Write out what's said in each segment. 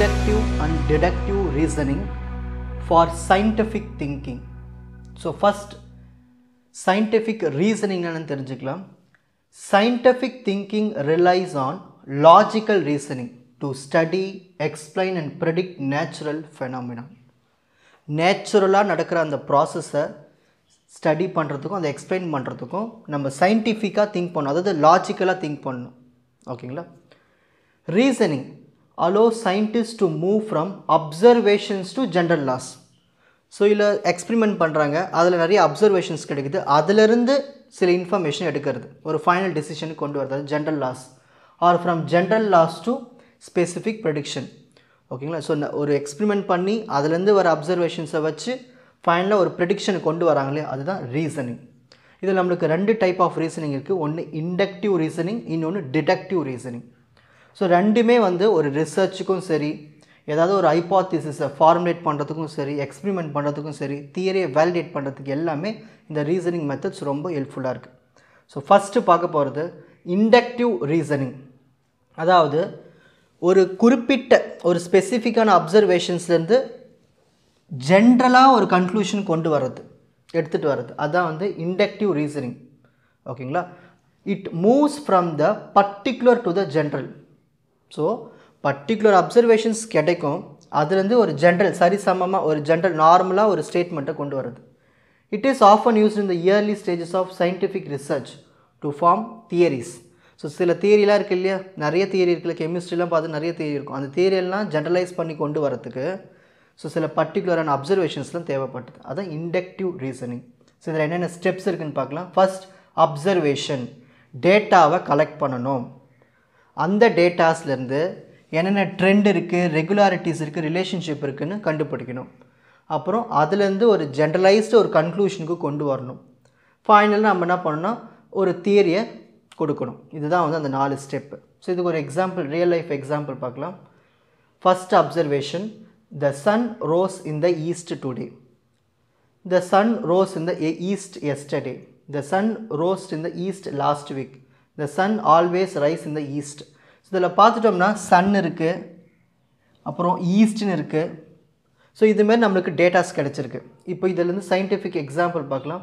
inductive and deductive reasoning for scientific thinking. So first scientific reasoning என்னன்னு தெரிஞ்சுக்கலாம். Scientific thinking relies on logical reasoning to study, explain and predict natural phenomena. நேச்சுரலாக நடக்கிற அந்த ப்ராசஸை study பண்ணுறதுக்கும் அதை explain பண்ணுறதுக்கும் நம்ம சயின்டிஃபிக்காக திங்க் பண்ணணும், அதாவது லாஜிக்கலாக திங்க் பண்ணணும். ஓகேங்களா? Reasoning allows scientists to move from observations to general laws. So இல்லை எக்ஸ்பிரிமெண்ட் பண்ணுறாங்க, அதில் நிறைய அப்சர்வேஷன்ஸ் கிடைக்குது, அதிலிருந்து சில இன்ஃபர்மேஷன் எடுக்கிறது, ஒரு ஃபைனல் டெசிஷனுக்கு கொண்டு வரது general laws, or from general laws to specific prediction. ஓகேங்களா? ஸோ ஒரு எக்ஸ்பிரிமெண்ட் பண்ணி அதுலேருந்து வர அப்சர்வேஷன்ஸை வச்சு ஃபைனலாக ஒரு ப்ரெடிக்ஷனை கொண்டு வராங்களே, அதுதான் ரீசனிங். இதில் நம்மளுக்கு ரெண்டு டைப் ஆஃப் ரீசனிங் இருக்குது. ஒன்று இண்டக்டிவ் ரீசனிங், இன்னொன்று டிடக்டிவ் ரீசனிங். ஸோ ரெண்டுமே ஒரு ரிசர்ச்சுக்கும் சரி, ஏதாவது ஒரு ஹைப்போதீசிஸை ஃபார்முலேட் பண்ணுறதுக்கும் சரி, எக்ஸ்பிரிமெண்ட் பண்ணுறதுக்கும் சரி, தியரியை வேலிடேட் பண்ணுறதுக்கு எல்லாமே இந்த ரீசனிங் மெத்தட்ஸ் ரொம்ப ஹெல்ப்ஃபுல்லாக இருக்குது. ஸோ ஃபஸ்ட்டு பார்க்க போகிறது இண்டக்டிவ் ரீசனிங். அதாவது ஒரு குறிப்பிட்ட ஒரு ஸ்பெசிஃபிக்கான அப்சர்வேஷன்ஸ்லேருந்து ஜென்ரலாக ஒரு கன்க்ளூஷன் கொண்டு வர்றது, எடுத்துகிட்டு வர்றது, அதுதான் இண்டக்டிவ் ரீசனிங். ஓகேங்களா? It moves from the particular to the general. So particular observations கிடைக்கும், அதுலேருந்து ஒரு ஜென்ரல் சரிசமமாக ஒரு ஜென்ரல் நார்மலாக ஒரு ஸ்டேட்மெண்ட்டை கொண்டு வருது. It is often used in the early stages of scientific research to form theories. So சில தியரிலாம் இருக்குது இல்லையா, நிறைய தியரி இருக்குல்ல, கெமிஸ்ட்ரிலாம் பார்த்து நிறைய தியரி இருக்கும், அந்த தியரியெல்லாம் ஜென்ரலைஸ் பண்ணி கொண்டு வரத்துக்கு சில பர்டிகுலரான அப்சர்வேஷன்ஸ்லாம் தேவைப்பட்டது, அதான் இண்டக்டிவ் ரீசனிங். ஸோ இதில் என்னென்ன ஸ்டெப்ஸ் இருக்குதுன்னு பார்க்கலாம். ஃபர்ஸ்ட் அப்சர்வேஷன், டேட்டாவை கலெக்ட் பண்ணணும், அந்த டேட்டாஸ்லேருந்து என்னென்ன ட்ரெண்ட் இருக்குது, ரெகுலாரிட்டிஸ் இருக்குது, ரிலேஷன்ஷிப் இருக்குதுன்னு கண்டுபிடிக்கணும். அப்புறம் அதுலேருந்து ஒரு ஜென்ரலைஸ்டு ஒரு கன்க்ளூஷனுக்கு கொண்டு வரணும். ஃபைனலாக நம்ம என்ன பண்ணணும்னா ஒரு தியரியை கொடுக்கணும். இதுதான் அந்த 4 ஸ்டெப்பு. ஸோ இதுக்கு ஒரு எக்ஸாம்பிள், ரியல் லைஃப் எக்ஸாம்பிள் பார்க்கலாம். ஃபஸ்ட் அப்சர்வேஷன், த சன் ரோஸ் இன் த ஈஸ்ட் டுடே, த சன் ரோஸ் இன் த ஈஸ்ட் எஸ்டர்டே, த சன் ரோஸ் இன் த ஈஸ்ட் லாஸ்ட் வீக், த சன் ஆல்வேஸ் ரைஸ் இன் த ஈஸ்ட். இதில் பார்த்துட்டோம்னா சன் இருக்குது, அப்புறம் ஈஸ்ட்னு இருக்குது. ஸோ இதுமாரி நம்மளுக்கு டேட்டாஸ் கிடச்சிருக்கு. இப்போ இதிலேருந்து சயின்டிஃபிக் எக்ஸாம்பிள் பார்க்கலாம்.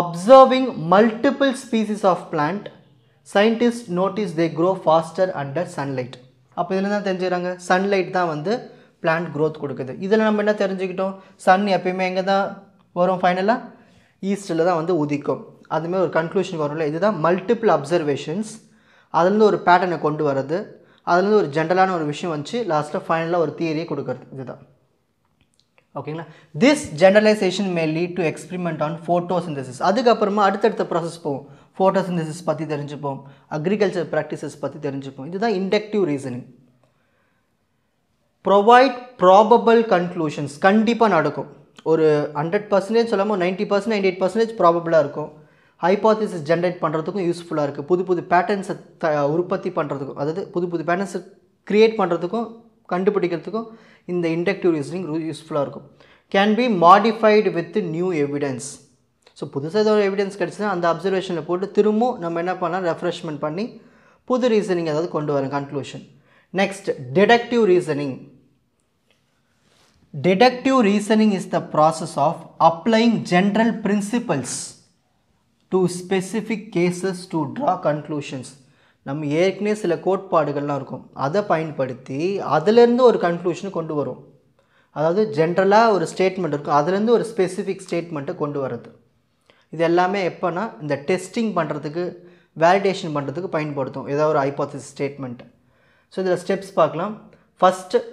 Observing multiple species of plant, scientist notice they grow faster under sunlight. அப்போ இதில் தான் தெரிஞ்சுக்கிறாங்க சன்லைட் தான் பிளான்ட் க்ரோத் கொடுக்குது. இதில் நம்ம என்ன தெரிஞ்சுக்கிட்டோம், சன் எப்பயுமே எங்கே தான் வரும், ஃபைனலாக ஈஸ்ட்டில் தான் உதிக்கும். அதுமாதிரி ஒரு கன்க்ளூஷன் வரும்ல, இதுதான் மல்டிபிள் அப்சர்வேஷன்ஸ், அதுலேருந்து ஒரு பேட்டர்னை கொண்டு வர்றது, அதுலேருந்து ஒரு ஜென்ரலான ஒரு விஷயம் வந்துச்சு, லாஸ்ட்டில் ஃபைனலாக ஒரு தியரியை கொடுக்கறது, இதுதான். ஓகேங்களா? This generalisation May lead to experiment on photosynthesis. அதுக்கப்புறமா அடுத்தடுத்த ப்ராசஸ் போவோம், ஃபோட்டோசிந்தசிஸ் பற்றி தெரிஞ்சுப்போம், அக்ரிகல்ச்சர் ப்ராக்டிசஸ் பற்றி தெரிஞ்சுப்போம். இதுதான் inductive reasoning. Provide probable conclusions, கண்டிப்பாக நடக்கும். ஒரு 100% சொல்லாமல் 90%, 98% ப்ராபபிளாக இருக்கும். ஹைப்போதீசிஸ் ஜென்ரேட் பண்ணுறதுக்கும் யூஸ்ஃபுல்லாக இருக்குது. புது புது பேட்டர்ன்ஸை உற்பத்தி பண்ணுறதுக்கும், அதாவது புது புது பேட்டர்ன்ஸை க்ரியேட் பண்ணுறதுக்கும் கண்டுபிடிக்கிறதுக்கும் இந்த இண்டக்டிவ் ரீசனிங் யூஸ்ஃபுல்லாக இருக்கும். Can be modified with new evidence. So புதுசாக ஏதோ ஒரு எவிடன்ஸ் கிடச்சின்னா அந்த அப்சர்வேஷனில் போட்டு திரும்பவும் நம்ம என்ன பண்ணலாம், ரெஃப்ரெஷ்மெண்ட் பண்ணி புது ரீசனிங் ஏதாவது கொண்டு வரோம், conclusion. Next deductive reasoning. Deductive reasoning is the process of applying general principles to specific cases to draw conclusions. நம்ம ஏற்கனவே சில கோட்பாடுகள்லாம் இருக்கும், அதை பயன்படுத்தி அதிலேருந்து ஒரு கன்க்ளூஷனை கொண்டு வரும். அதாவது ஜென்ரலாக ஒரு ஸ்டேட்மெண்ட் இருக்கும், அதுலேருந்து ஒரு ஸ்பெசிஃபிக் ஸ்டேட்மெண்ட்டை கொண்டு வர்றது. இது எல்லாமே எப்போனா இந்த டெஸ்டிங் பண்ணுறதுக்கு, வேலிடேஷன் பண்ணுறதுக்கு பயன்படுத்தும் ஏதாவது ஒரு ஹைப்போதீசிஸ் ஸ்டேட்மெண்ட்டு. ஸோ இதில் ஸ்டெப்ஸ் பார்க்கலாம். First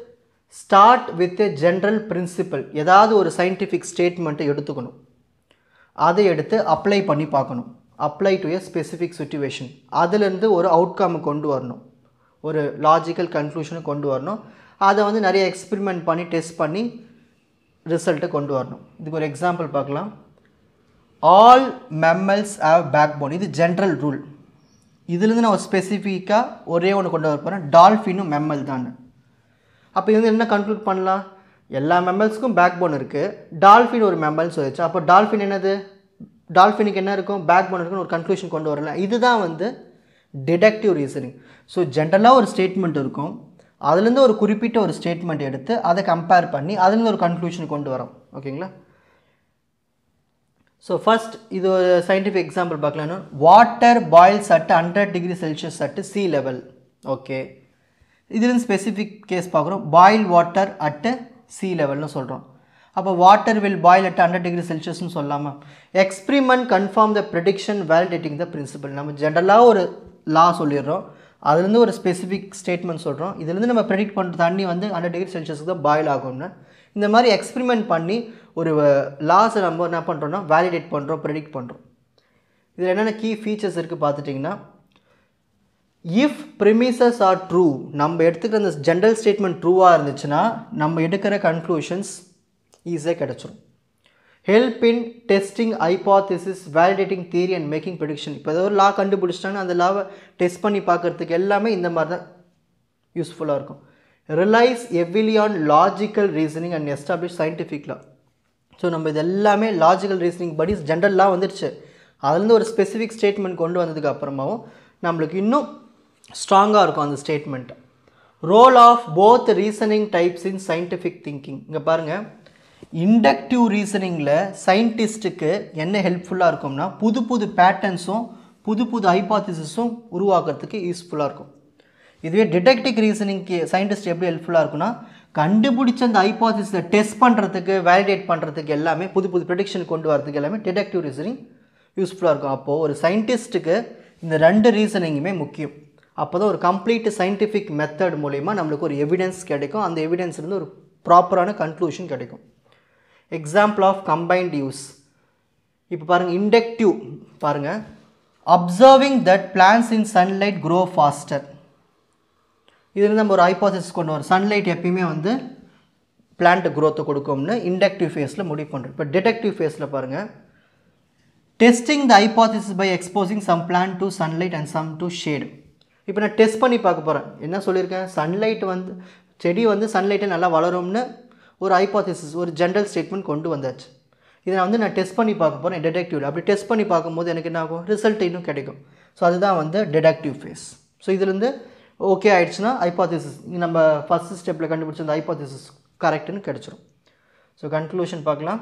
start with a general principle. ஏதாவது ஒரு சயின்டிஃபிக் ஸ்டேட்மெண்ட்டை எடுத்துக்கணும், அதை எடுத்து அப்ளை பண்ணி பார்க்கணும், apply to a specific situation. அதுலேருந்து ஒரு அவுட்கம் கொண்டு வரணும், ஒரு லாஜிக்கல் கன்க்ளூஷனை கொண்டு வரணும். அதை நிறைய எக்ஸ்பெரிமெண்ட் பண்ணி டெஸ்ட் பண்ணி ரிசல்ட்டை கொண்டு வரணும். இதுக்கு ஒரு எக்ஸாம்பிள் பார்க்கலாம். ஆல் மெம்மல்ஸ் ஹேவ் பேக் போன், இது ஜென்ரல் ரூல். இதுலேருந்து நான் ஒரு ஸ்பெசிஃபிக்காக ஒரே ஒன்று கொண்டு வர போகிறேன், டால்ஃபினும் மெம்மல் தான். அப்போ இது என்ன கன்க்ளூட் பண்ணலாம், எல்லா மெம்மல்ஸ்க்கும் பேக் போன் இருக்குது, டால்ஃபின் ஒரு மெம்மல்னு சொல்லிச்சு. அப்போ டால்ஃபின் என்னது, டால்ஃபினுக்கு என்ன இருக்கும், பேக் போன் இருக்குன்னு ஒரு கன்க்ளூஷன் கொண்டு வரல. இதுதான் டிடக்டிவ் ரீசனிங். ஸோ ஜென்ரலாக ஒரு ஸ்டேட்மெண்ட் இருக்கும், அதுலேருந்து ஒரு குறிப்பிட்ட ஒரு ஸ்டேட்மெண்ட் எடுத்து அதை கம்பேர் பண்ணி அதுலேருந்து ஒரு கன்க்ளூஷன் கொண்டு வரோம். ஓகேங்களா? ஸோ ஃபர்ஸ்ட் இது ஒரு சயின்டிஃபிக் எக்ஸாம்பிள் பார்க்கலாம்னா, water boils at 100 degree Celsius at sea level. Okay, இதுலேருந்து ஸ்பெசிஃபிக் கேஸ் பார்க்குறோம். பாயில் வாட்டர் அட் சி லெவல்னு சொல்கிறோம். அப்போ water will boil at 100 degree செல்சியஸ்னு சொல்லாமல் experiment confirm the prediction validating the principle. நம்ம ஜென்ரலாக ஒரு லா சொல்லிடுறோம், அதுலேருந்து ஒரு ஸ்பெசிஃபிக் ஸ்டேட்மெண்ட் சொல்கிறோம். இதுலேருந்து நம்ம ப்ரெடிக்ட் பண்ணுற தண்ணி வந்து 100 டிகிரி செல்சியஸுக்கு தான் பாயில் ஆகும்னு இந்த மாதிரி எக்ஸ்பிரிமெண்ட் பண்ணி ஒரு லாஸை நம்ம என்ன பண்ணுறோன்னா வேலிடேட் பண்ணுறோம், ப்ரெடிக்ட் பண்ணுறோம். இதில் என்னென்ன கீ ஃபீச்சர்ஸ் இருக்குது பார்த்துட்டிங்கன்னா, இஃப் ப்ரிமிசஸ் ஆர் ட்ரூ, நம்ம எடுத்துக்கிற அந்த ஜென்ரல் ஸ்டேட்மெண்ட் ட்ரூவாக இருந்துச்சுன்னா நம்ம எடுக்கிற கன்க்ளூஷன்ஸ் ஈஸியாக கிடச்சிரும். Help in testing hypothesis, validating theory and making prediction. இப்போ ஏதோ ஒரு லா கண்டுபிடிச்சிட்டாங்கன்னா அந்த லாவை டெஸ்ட் பண்ணி பார்க்குறதுக்கு எல்லாமே இந்த மாதிரி தான் யூஸ்ஃபுல்லாக இருக்கும். Relies heavily on logical reasoning and establish scientific law. So நம்ம இது எல்லாமே லாஜிக்கல் ரீசனிங் படி ஜென்ரல் லா வந்துடுச்சு, அதுலேருந்து ஒரு ஸ்பெசிஃபிக் ஸ்டேட்மெண்ட் கொண்டு வந்ததுக்கு அப்புறமாவும் நம்மளுக்கு இன்னும் ஸ்ட்ராங்காக இருக்கும் அந்த statement. Role of both reasoning types in scientific thinking. இங்கே பாருங்கள், இண்டக்டிவ் ரீசனிங்கில் சயின்டிஸ்ட்டுக்கு என்ன ஹெல்ப்ஃபுல்லாக இருக்கும்னா புது புது பேட்டர்ன்ஸும் புது புது ஹைபாத்திசிஸும் உருவாக்குறதுக்கு யூஸ்ஃபுல்லாக இருக்கும். இதுவே டிடெக்டிவ் ரீசனிங்க்கு சயின்டிஸ்ட் எப்படி ஹெல்ப்ஃபுல்லாக இருக்குன்னா கண்டுபிடிச்ச அந்த ஹைபாத்திஸை டெஸ்ட் பண்ணுறதுக்கு வேலிடேட் பண்ணுறதுக்கு எல்லாமே புது புது ப்ரெடிக்ஷன் கொண்டு வரதுக்கு எல்லாமே டிடெக்டிவ் ரீசனிங் யூஸ்ஃபுல்லாக இருக்கும். அப்போது ஒரு சயின்டிஸ்ட்டுக்கு இந்த ரெண்டு ரீசனிங்குமே முக்கியம். அப்போ தான் ஒரு கம்ப்ளீட் சயின்டிஃபிக் மெத்தட் மூலிமா நம்மளுக்கு ஒரு எவிடன்ஸ் கிடைக்கும், அந்த எவிடன்ஸ்லேருந்து ஒரு ப்ராப்பரான கன்க்ளூஷன் கிடைக்கும். Example of combined use. இப்போ பாருங்கள், இண்டக்டிவ் பாருங்கள், observing that plants in sunlight grow faster. இதில் நம்ம ஒரு ஹைபாத்திசிஸ் கொண்டு வரோம், சன்லைட் எப்பயுமே வந்து பிளான்ட் க்ரோத்தை கொடுக்கும்னு இண்டக்டிவ் ஃபேஸில் முடிவு பண்ணுறோம். இப்போ டிடெக்டிவ் ஃபேஸில் பாருங்கள், testing the hypothesis by exposing some plant to sunlight and some to shade. இப்போ நான் டெஸ்ட் பண்ணி பார்க்க போகிறேன். என்ன சொல்லியிருக்கேன், சன்லைட் வந்து செடி வந்து சன்லைட்டை நல்லா வளரும்னு ஒரு ஹைபாத்திசிஸ் ஒரு ஜென்ரல் ஸ்டேட்மெண்ட் கொண்டு வந்தாச்சு. இதை நான் டெஸ்ட் பண்ணி பார்க்க போகிறேன் டிடெக்டிவ். அப்படி டெஸ்ட் பண்ணி பார்க்கும்போது எனக்கு என்ன ஆகும், ரிசல்ட் இன்னும் கிடைக்கும். ஸோ அதுதான் வந்து டிடெக்டிவ் ஃபேஸ். ஸோ இதுலேருந்து ஓகே ஆயிடுச்சுன்னா ஹைபாத்திசிஸ் நம்ம ஃபஸ்ட் ஸ்டெப்பில் கண்டுபிடிச்ச அந்த ஹைபாத்திசிஸ் கரெக்டுன்னு கிடச்சிரும். ஸோ கன்க்ளூஷன் பார்க்கலாம்.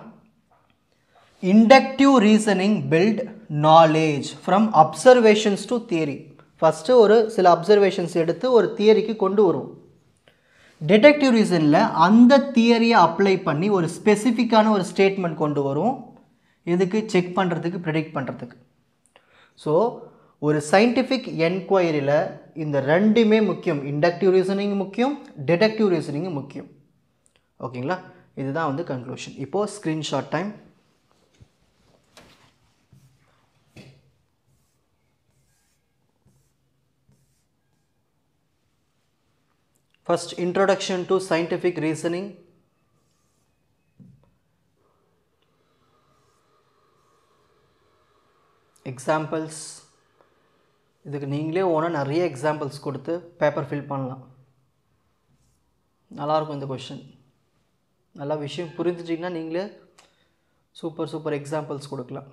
Inductive reasoning build knowledge from observations to theory. First ஒரு சில அப்சர்வேஷன்ஸ் எடுத்து ஒரு தியரிக்கு கொண்டு வருவோம். டிடெக்டிவ் ரீசனில் அந்த தியரியை அப்ளை பண்ணி ஒரு ஸ்பெசிஃபிக்கான ஒரு ஸ்டேட்மெண்ட் கொண்டு வரும், இதுக்கு செக் பண்ணுறதுக்கு ப்ரெடிக்ட் பண்ணுறதுக்கு. ஸோ ஒரு சயின்டிஃபிக் என்கொயரியில் இந்த ரெண்டுமே முக்கியம். இண்டக்டிவ் ரீசனிங் முக்கியம், டிடெக்டிவ் ரீசனிங் முக்கியம். ஓகேங்களா? இதுதான் வந்து கன்க்ளூஷன். இப்போது screenshot time. First, introduction to scientific reasoning. Examples. இதுக்கு நீங்களே ஓனாக நிறைய எக்ஸாம்பிள்ஸ் கொடுத்து பேப்பர் ஃபில் பண்ணலாம். நல்லாயிருக்கும் இந்த கொஷின். நல்லா விஷயம் புரிஞ்சிட்டிங்கன்னா நீங்களே சூப்பர் எக்ஸாம்பிள்ஸ் கொடுக்கலாம்.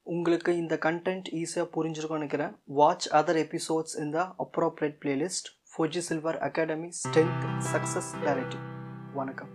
உங்களுக்கு இந்த கண்டென்ட் ஈஸியாக புரிஞ்சிருக்கும்னு நினைக்கிறேன். வாட்ச் அதர் எபிசோட்ஸ் இன் த appropriate playlist. Fauji silver academy, strength, success, clarity. வணக்கம்.